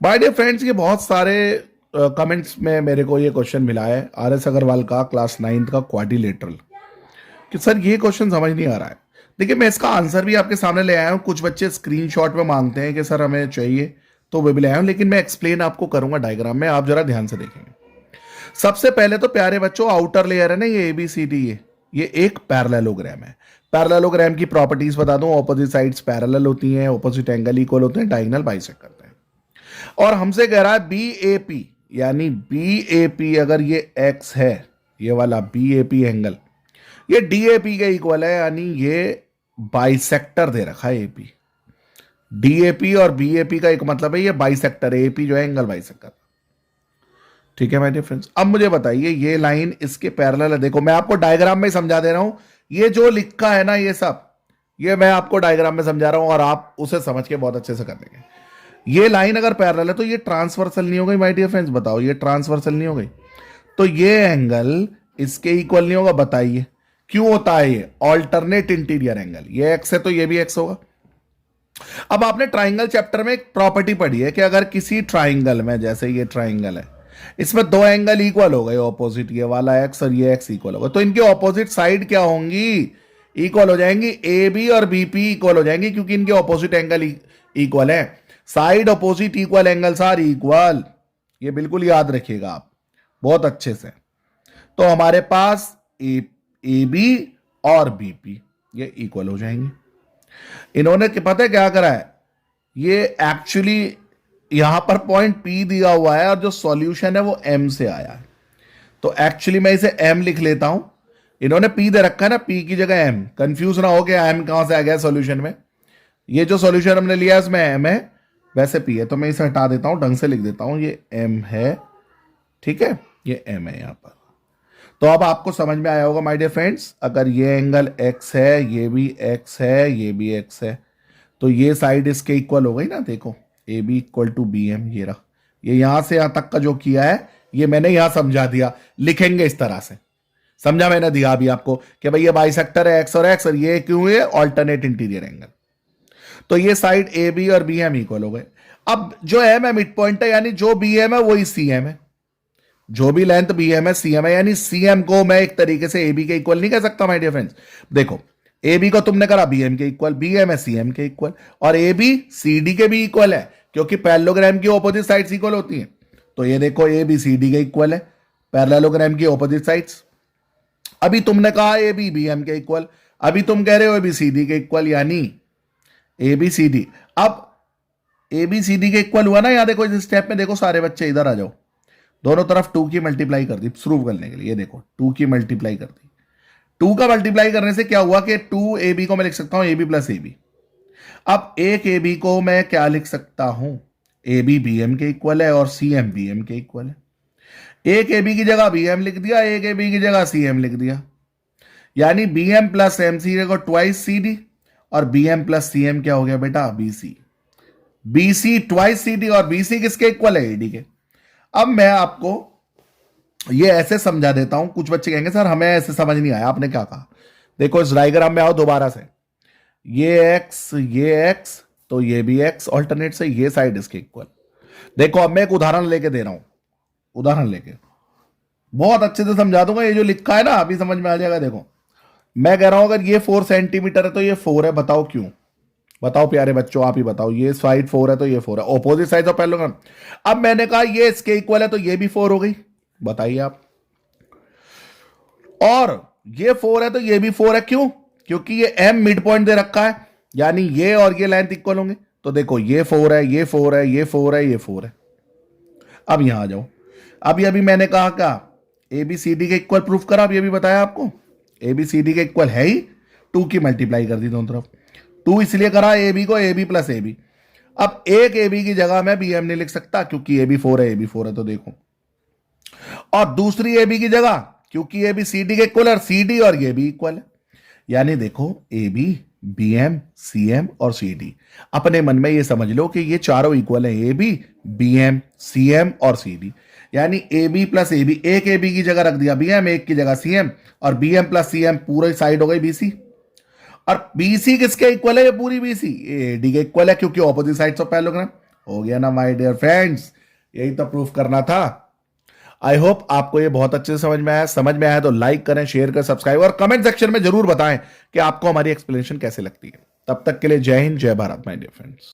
My dear friends, ये बहुत सारे कमेंट्स में मेरे को ये क्वेश्चन मिला है आर एस अग्रवाल का क्लास 9th का क्वाड्रिलेटरल कि सर ये क्वेश्चन समझ नहीं आ रहा है। देखिए, मैं इसका आंसर भी आपके सामने ले आया हूँ। कुछ बच्चे स्क्रीनशॉट में मांगते हैं कि सर हमें चाहिए, तो वो भी ले आया हूँ, लेकिन मैं एक्सप्लेन आपको करूंगा डायग्राम में, आप जरा ध्यान से देखेंगे। सबसे पहले तो प्यारे बच्चों, आउटर लेयर है ना, ये ABCD, ये एक पैरेललोग्राम है। पैरेललोग्राम की प्रॉपर्टीज बता दूं, ऑपोजिट साइड्स पैरेलल होती हैं, ऑपोजिट एंगल इक्वल होते हैं, डायगोनल बाइसेक्ट करते हैं। और हमसे कह रहा है BAP, यानी BAP अगर ये x है, ये वाला BAP एंगल ये DAP के इक्वल है, यानी ये बाइसेक्टर दे रखा है AP। DAP और BAP का एक मतलब है ये बाइसेक्टर, AP जो है एंगल बाइसेक्टर। ठीक है माय डियर फ्रेंड्स, अब मुझे बताइए ये लाइन इसके पैरेलल है। देखो मैं आपको डायग्राम में समझा दे रहा हूं, ये जो लिखा है ना ये सब, ये मैं आपको डायग्राम में समझा रहा हूं और आप उसे समझ के बहुत अच्छे से कर लेंगे। ये लाइन अगर पैरेलल है तो ये ट्रांसवर्सल नहीं हो गई माय डियर फ्रेंड्स, बताओ ये ट्रांसवर्सल नहीं हो गई, तो ये एंगल इसके इक्वल नहीं होगा। बताइए क्यों होता है ये ऑल्टरनेट इंटीरियर एंगल, ये एक्स है तो ये भी एक्स होगा। अब आपने ट्राइंगल चैप्टर में एक प्रॉपर्टी पढ़ी है कि अगर किसी ट्राइंगल में, जैसे ये ट्राइंगल है, इसमें दो एंगल इक्वल हो गए ऑपोजिट, ये वाला एक्स और ये एक्स इक्वल होगा, तो इनके ऑपोजिट साइड क्या होंगी, इक्वल हो जाएंगी। ए बी और बीपी इक्वल हो जाएंगी क्योंकि इनके ऑपोजिट एंगल इक्वल है। Side opposite equal angles are equal, ये बिल्कुल याद रखिएगा आप बहुत अच्छे से। तो हमारे पास ए बी और बीपी ये इक्वल हो जाएंगे। इन्होंने पता है क्या करा है, ये एक्चुअली यहां पर पॉइंट P दिया हुआ है और जो सॉल्यूशन है वो M से आया है, तो एक्चुअली मैं इसे M लिख लेता हूं। इन्होंने P दे रखा है ना, P की जगह M, कंफ्यूज ना हो गया M कहां से आ गया सॉल्यूशन में। ये जो सॉल्यूशन हमने लिया इसमें M है, वैसे P है, तो मैं इसे हटा देता हूं, ढंग से लिख देता हूं, ये M है। ठीक है, ये M है यहां पर। तो अब आपको समझ में आया होगा माय डियर फ्रेंड्स, अगर ये एंगल x है, ये भी x है, ये भी x है, तो ये साइड इसके इक्वल हो गई ना। देखो A B equal to B M, ये रहा। ये यहां से यहां तक का जो किया है ये मैंने यहां समझा दिया, लिखेंगे इस तरह से, समझा मैंने दिया अभी आपको कि भाई ये बाइसेक्टर है एक्स और एक्स, और ये क्यों है ऑल्टरनेट इंटीरियर एंगल। तो ये साइड ए बी और बी एम इक्वल हो गए। अब जो एम है मिड पॉइंट है, यानी जो बी एम है वही सी एम है, जो भी लेंथ बी एम है सी एम है, यानी सी एम को मैं एक तरीके से ए बी के इक्वल नहीं कह सकता माय डियर फ्रेंड्स। देखो ए बी को तुमने करा बी एम के इक्वल, बी एम है सी एम के इक्वल, और ए बी सी डी के भी इक्वल है क्योंकि पैरेललोग्राम की ऑपोजिट साइड्स इक्वल होती हैं। तो ये देखो ए बी सी डी के इक्वल है, पैरेललोग्राम की ऑपोजिट साइड्स। अभी तुमने कहा ए बी बी एम के इक्वल, अभी तुम कह रहे हो ए बी सी डी के इक्वल, यानी ए बी सी डी। अब ए बी सी डी के इक्वल हुआ ना, यहां देखो इस स्टेप में, देखो सारे बच्चे इधर आ जाओ, दोनों तरफ 2 की मल्टीप्लाई कर दी प्रूव करने के लिए। ये देखो 2 की मल्टीप्लाई कर दी, 2 का मल्टीप्लाई करने से क्या हुआ कि 2 ए बी को मैं लिख सकता हूं A B plus A B. अब एक ए बी को मैं क्या लिख सकता हूं, ए बी बी एम के इक्वल है और सी एम बी एम के इक्वल है। एक ए बी की जगह बी एम लिख दिया, एक ए बी की जगह सी एम लिख दिया, यानी B M plus M C को ट्वाइस सी डी, और B M plus C M क्या हो गया बेटा, B C. B C twice C D, और बी सी किसके इक्वल है, ए डी के। अब मैं आपको ये ऐसे समझा देता हूं, कुछ बच्चे कहेंगे सर हमें ऐसे समझ नहीं आया, आपने क्या कहा। देखो इस डायग्राम में आओ दोबारा से, ये एक्स, तो ये भी एक्स ऑल्टरनेट से, ये साइड इसके इक्वल। देखो अब मैं एक उदाहरण लेके दे रहा हूं, उदाहरण लेके बहुत अच्छे से समझा दूंगा, ये जो लिखा है ना अभी समझ में आ जाएगा। देखो मैं कह रहा हूं अगर ये 4 सेंटीमीटर है तो ये 4 है, बताओ क्यों, बताओ प्यारे बच्चों आप ही बताओ। ये साइड 4 है तो ये 4 है, ऑपोजिट साइड ऑफ पैरेललोग्राम। अब मैंने कहा ये इसके इक्वल है तो ये भी 4 हो गई, बताइए आप। और ये 4 है तो ये भी 4 है, क्यों, क्योंकि ये एम मिड पॉइंट दे रखा है, यानी ये और ये लेंथ इक्वल होंगे। तो देखो ये 4 है, ये 4 है, ये 4 है, ये 4 है। अब यहां आ जाओ, अभी मैंने कहा क्या, ए बी सी डी के इक्वल प्रूफ करा, अभी बताया आपको ए बी सी डी के इक्वल है ही, 2 की मल्टीप्लाई कर दी दोनों तरफ, 2 इसलिए करा ए बी को A B plus A B. अब एक ए बी की जगह मैं बी एम नहीं लिख सकता क्योंकि ए बी 4 है, ए बी 4 है, तो देखो। और दूसरी ए बी की जगह, क्योंकि ए बी सी डी के इक्वल और सी डी और ये भी इक्वल है, यानी देखो A B B M C M और सी डी। अपने मन में ये समझ लो कि ये चारों इक्वल है, A B M C M और सी डी, यानी A B plus A B, एक ए बी की जगह रख दिया बी एम, एक की जगह सी एम, और B M plus C M पूरी साइड हो गई बी सी। और बी सी किसके इक्वल है, ये पूरी बी सी ए डी के इक्वल है क्योंकि ऑपोजिट साइड्स ऑफ पैरेललोग्राम। हो गया ना माय डियर फ्रेंड्स, यही तो प्रूफ करना था। आई होप आपको ये बहुत अच्छे से समझ में आया तो लाइक करें, शेयर करें, सब्सक्राइब और कमेंट सेक्शन में जरूर बताएं कि आपको हमारी एक्सप्लेनेशन कैसे लगती है। तब तक के लिए जय हिंद, जय भारत माय डियर फ्रेंड्स।